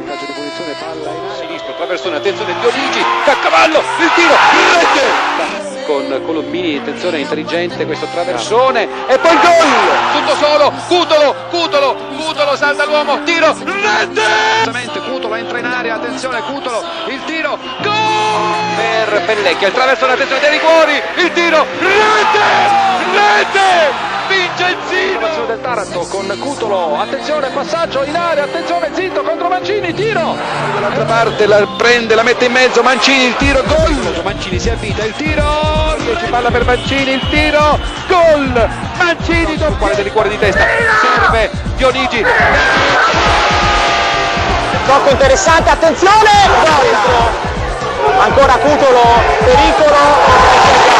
calcio di punizione, palla in aria. Sinistro, traversone, attenzione Dionigi, Caccavallo, il tiro, rete! Con Colombini, attenzione intelligente questo traversone e poi il gol! Tutto solo, Cutolo salta l'uomo, tiro, rete! Cutolo entra in area, attenzione Cutolo, il tiro, gol! Per Pellecchia, il traversone, attenzione dei rigori, il tiro, rete! Vince il Zito Del Taranto con Cutolo, attenzione passaggio in area, attenzione Zito contro Mancini, tiro dall'altra parte, la prende, la mette in mezzo Mancini, il tiro, gol! Mancini si avvita, il tiro, 10 palla per Mancini, il tiro, gol! Mancini sul quale del cuore di testa, serve Dionigi, gioco interessante, attenzione, ancora Cutolo, pericolo,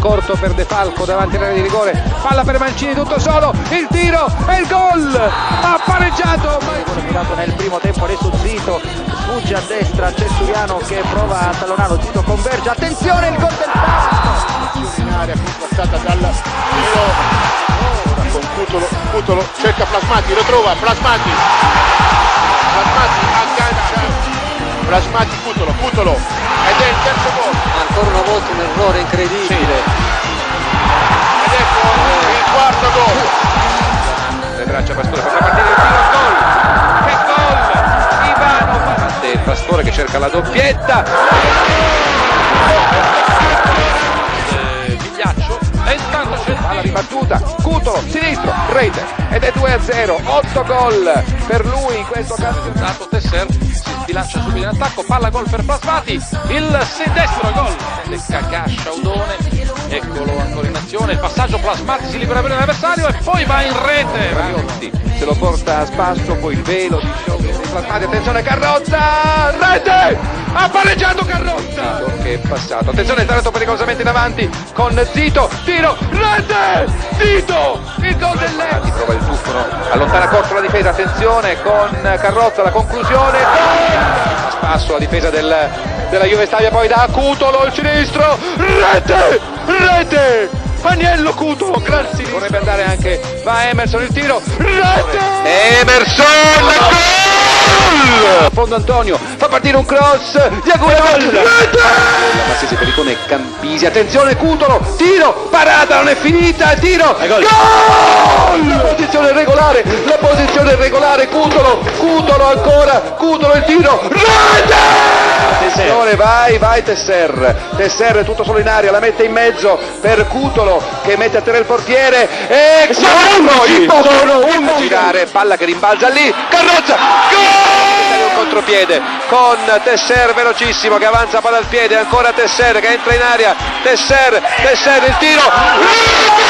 corto per De Falco davanti all'area di rigore, palla per Mancini tutto solo, il tiro e il gol, ha pareggiato Mancini. Nel primo tempo adesso Zito sfugge a destra, c'è Suriano che prova a tallonarlo, Zito converge, attenzione il gol del Taranto, in area contrastata dal tiro, ora con Cutolo cerca Plasmati, lo trova Plasmati aggancia Plasmati, Cutolo ed è il terzo gol. Ancora una volta un errore incredibile. Ed ecco il quarto gol. Le braccia Pastore per la partita, il tiro, gol! Che gol! Ivano Pastore che cerca la doppietta. Vigliaccio e intanto c'è la ribattuta, Cutolo, sinistro, rete ed è 2-0, 8 gol per lui in questo campionato. Tesser si sbilancia subito in attacco, palla gol per Plasmati, il destro gol del Cagascia Udone, eccolo ancora in azione, il passaggio Plasmati si libera bene l'avversario e poi va in rete, Mariotti se lo porta a spasso, poi il velo di Plasmati, attenzione Carrozza, rete, ha pareggiato Carrozza che è passato, attenzione è stato pericolosamente in avanti con Zito, tiro, rete, Zito, il gol dell'Eti, prova il tuffo, allontana corto la difesa, attenzione con Carrozza, la conclusione, a spasso la difesa della Juve Stabia, poi da Cutolo il sinistro, rete, Paniello Cutolo, gran sinistro, vorrebbe andare anche, va Emerson il tiro, rete, Emerson, gol! Fondo Antonio, fa partire un cross, Diaguero, la Massese Pericone Campisi, attenzione Cutolo, tiro, parata, non è finita, tiro, gol! La posizione regolare, Cutolo ancora, Cutolo il tiro, rete! Attenzione, vai Tesser tutto solo in aria, la mette in mezzo per Cutolo che mette a terra il portiere e sono 11 girare, palla che rimbalza lì, Carrozza, gol! Un contropiede con Tesser velocissimo che avanza palla al piede, ancora Tesser che entra in aria, Tesser il tiro, rete!